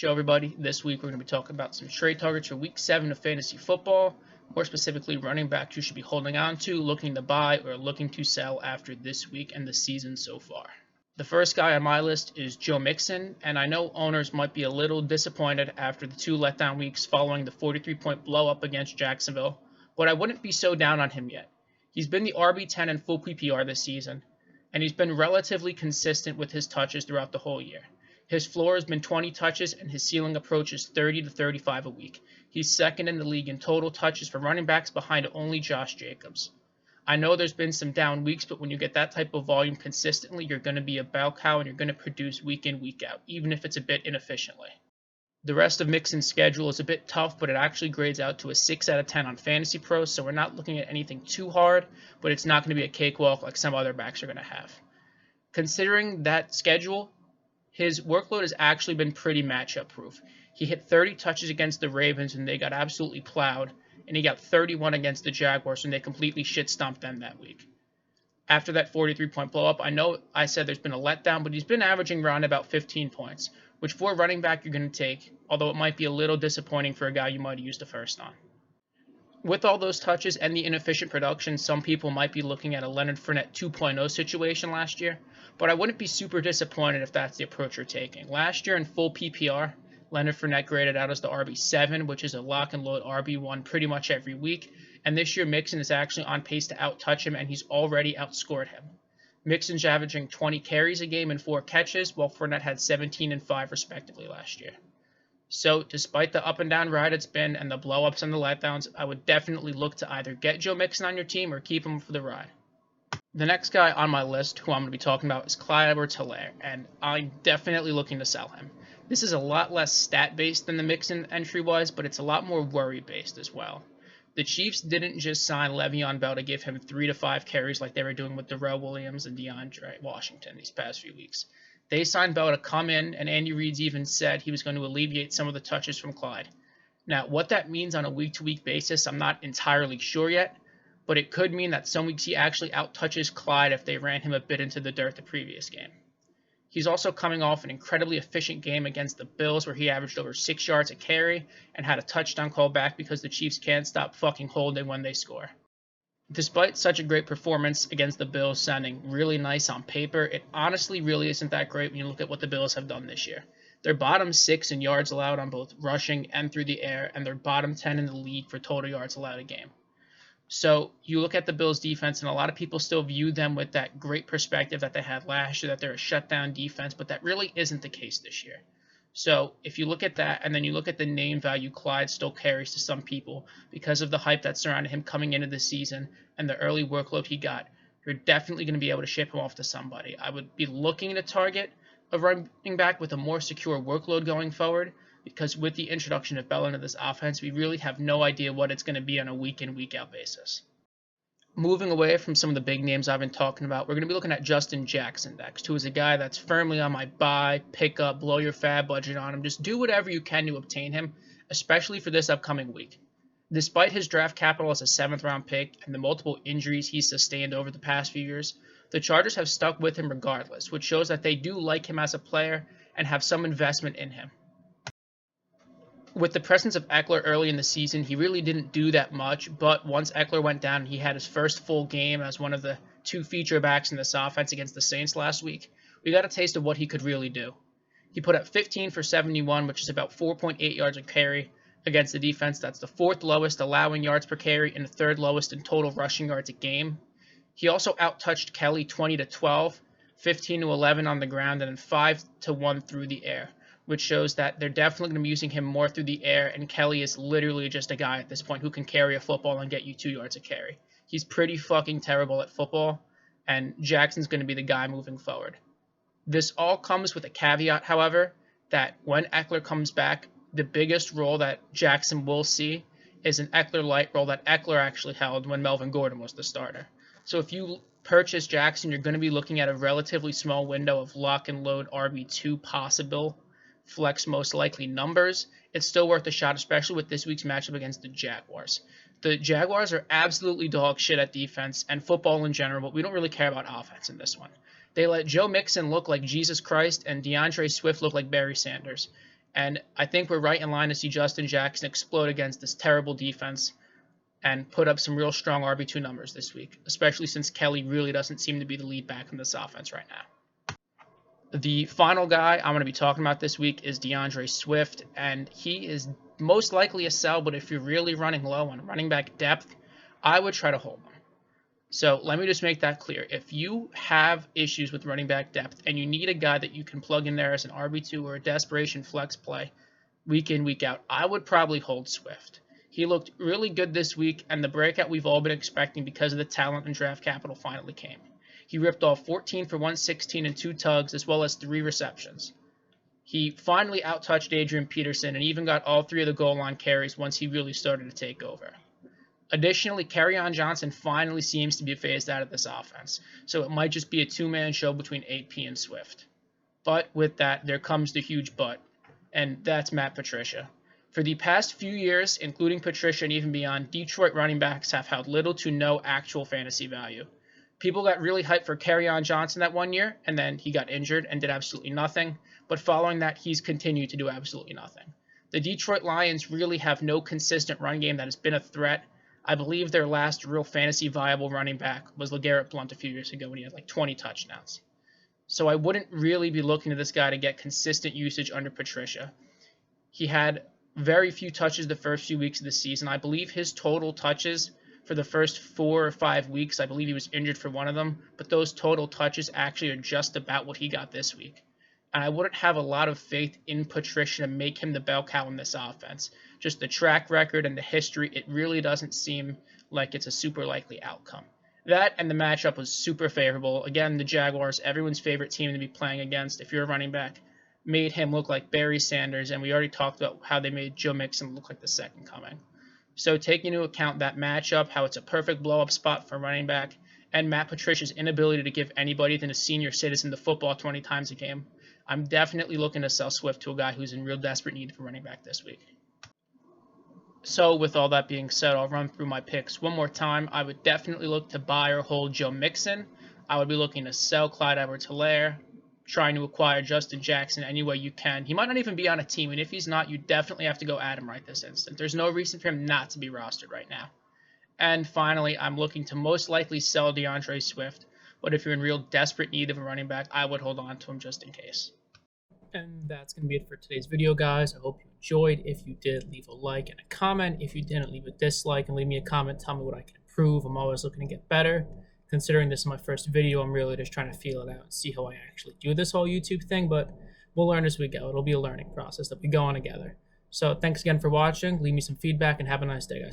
Show everybody. This week we're going to be talking about some trade targets for Week 7 of fantasy football. More specifically, running backs you should be holding on to, looking to buy, or looking to sell after this week and the season so far. The first guy on my list is Joe Mixon, and I know owners might be a little disappointed after the 2 letdown weeks following the 43-point blow-up against Jacksonville, but I wouldn't be so down on him yet. He's been the RB10 in full PPR this season, and he's been relatively consistent with his touches throughout the whole year. His floor has been 20 touches, and his ceiling approaches 30 to 35 a week. He's second in the league in total touches for running backs behind only Josh Jacobs. I know there's been some down weeks, but when you get that type of volume consistently, you're going to be a bell cow and you're going to produce week in, week out, even if it's a bit inefficiently. The rest of Mixon's schedule is a bit tough, but it actually grades out to a 6 out of 10 on Fantasy Pros, so we're not looking at anything too hard, but it's not going to be a cakewalk like some other backs are going to have. Considering that schedule, his workload has actually been pretty matchup proof. He hit 30 touches against the Ravens and they got absolutely plowed, and he got 31 against the Jaguars and they completely shit-stomped them that week. After that 43-point blow-up, I know I said there's been a letdown, but he's been averaging around about 15 points, which for a running back you're going to take, although it might be a little disappointing for a guy you might have used a first on. With all those touches and the inefficient production, some people might be looking at a Leonard Fournette 2.0 situation last year, but I wouldn't be super disappointed if that's the approach you're taking. Last year in full PPR, Leonard Fournette graded out as the RB7, which is a lock and load RB1 pretty much every week, and this year Mixon is actually on pace to out-touch him, and he's already outscored him. Mixon's averaging 20 carries a game and 4 catches, while Fournette had 17 and 5 respectively last year. So, despite the up and down ride it's been and the blow-ups and the letdowns, I would definitely look to either get Joe Mixon on your team or keep him for the ride. The next guy on my list, who I'm going to be talking about, is Clyde EdwardsHelaire, and I'm definitely looking to sell him. This is a lot less stat-based than the Mixon entry was, but it's a lot more worry-based as well. The Chiefs didn't just sign Le'Veon Bell to give him 3 to 5 carries like they were doing with Darrell Williams and DeAndre Washington these past few weeks. They signed Bell to come in, and Andy Reid's even said he was going to alleviate some of the touches from Clyde. Now, what that means on a week-to-week basis, I'm not entirely sure yet, but it could mean that some weeks he actually out-touches Clyde if they ran him a bit into the dirt the previous game. He's also coming off an incredibly efficient game against the Bills where he averaged over 6 yards a carry and had a touchdown call back because the Chiefs can't stop fucking holding when they score. Despite such a great performance against the Bills sounding really nice on paper, it honestly really isn't that great when you look at what the Bills have done this year. They're bottom 6 in yards allowed on both rushing and through the air, and they're bottom 10 in the league for total yards allowed a game. So you look at the Bills' defense, and a lot of people still view them with that great perspective that they had last year, that they're a shutdown defense, but that really isn't the case this year. So if you look at that, and then you look at the name value Clyde still carries to some people because of the hype that surrounded him coming into the season and the early workload he got, you're definitely going to be able to ship him off to somebody. I would be looking to target a running back with a more secure workload going forward, because with the introduction of Bell into this offense, we really have no idea what it's going to be on a week-in, week-out basis. Moving away from some of the big names I've been talking about, we're going to be looking at Justin Jackson next, who is a guy that's firmly on my buy, pick up, blow your fab budget on him. Just do whatever you can to obtain him, especially for this upcoming week. Despite his draft capital as a 7th-round pick and the multiple injuries he's sustained over the past few years, the Chargers have stuck with him regardless, which shows that they do like him as a player and have some investment in him. With the presence of Eckler early in the season, he really didn't do that much, but once Eckler went down, he had his first full game as one of the 2 feature backs in this offense against the Saints last week. We got a taste of what he could really do. He put up 15 for 71, which is about 4.8 yards a carry against the defense. That's the 4th lowest allowing yards per carry and the 3rd lowest in total rushing yards a game. He also out-touched Kelly 20 to 12, 15 to 11 on the ground, and then 5 to 1 through the air, which shows that they're definitely going to be using him more through the air, and Kelly is literally just a guy at this point who can carry a football and get you 2 yards a carry. He's pretty fucking terrible at football, and Jackson's going to be the guy moving forward. This all comes with a caveat, however, that when Eckler comes back, the biggest role that Jackson will see is an Eckler-light role that Eckler actually held when Melvin Gordon was the starter. So if you purchase Jackson, you're going to be looking at a relatively small window of lock and load RB2 possible flex most likely numbers. It's still worth a shot, especially with this week's matchup against the Jaguars. The Jaguars are absolutely dog shit at defense and football in general, but we don't really care about offense in this one. They let Joe Mixon look like Jesus Christ and DeAndre Swift look like Barry Sanders. And I think we're right in line to see Justin Jackson explode against this terrible defense and put up some real strong RB2 numbers this week, especially since Kelly really doesn't seem to be the lead back in this offense right now. The final guy I'm going to be talking about this week is DeAndre Swift, and he is most likely a sell, but if you're really running low on running back depth, I would try to hold him. So let me just make that clear. If you have issues with running back depth and you need a guy that you can plug in there as an RB2 or a desperation flex play week in, week out, I would probably hold Swift. He looked really good this week, and the breakout we've all been expecting because of the talent and draft capital finally came. He ripped off 14 for 116 and 2 tugs, as well as 3 receptions. He finally outtouched Adrian Peterson and even got all 3 of the goal line carries once he really started to take over. Additionally, Kerryon Johnson finally seems to be phased out of this offense, so it might just be a 2-man show between AP and Swift. But with that, there comes the huge but, and that's Matt Patricia. For the past few years, including Patricia and even beyond, Detroit running backs have held little to no actual fantasy value. People got really hyped for Kerryon Johnson that one year, and then he got injured and did absolutely nothing, but following that, he's continued to do absolutely nothing. The Detroit Lions really have no consistent run game that has been a threat. I believe their last real fantasy viable running back was LeGarrette Blount a few years ago when he had like 20 touchdowns. So I wouldn't really be looking to this guy to get consistent usage under Patricia. He had very few touches the first few weeks of the season. I believe his total touches for the first 4 or 5 weeks, I believe he was injured for one of them, but those total touches actually are just about what he got this week. And I wouldn't have a lot of faith in Patricia to make him the bell cow in this offense. Just the track record and the history, it really doesn't seem like it's a super likely outcome. That and the matchup was super favorable. Again, the Jaguars, everyone's favorite team to be playing against if you're a running back, made him look like Barry Sanders, and we already talked about how they made Joe Mixon look like the second coming. So taking into account that matchup, how it's a perfect blow-up spot for running back, and Matt Patricia's inability to give anybody than a senior citizen the football 20 times a game, I'm definitely looking to sell Swift to a guy who's in real desperate need for running back this week. So with all that being said, I'll run through my picks one more time. I would definitely look to buy or hold Joe Mixon. I would be looking to sell Clyde EdwardsHelaire, trying to acquire Justin Jackson any way you can. He might not even be on a team, and if he's not, you definitely have to go at him right this instant. There's no reason for him not to be rostered right now. And finally, I'm looking to most likely sell DeAndre Swift, but if you're in real desperate need of a running back, I would hold on to him just in case. And that's going to be it for today's video, guys. I hope you enjoyed. If you did, leave a like and a comment. If you didn't, leave a dislike and leave me a comment. Tell me what I can improve. I'm always looking to get better. Considering this is my first video, I'm really just trying to feel it out and see how I actually do this whole YouTube thing, but we'll learn as we go. It'll be a learning process that we go on together. So thanks again for watching. Leave me some feedback and have a nice day, guys.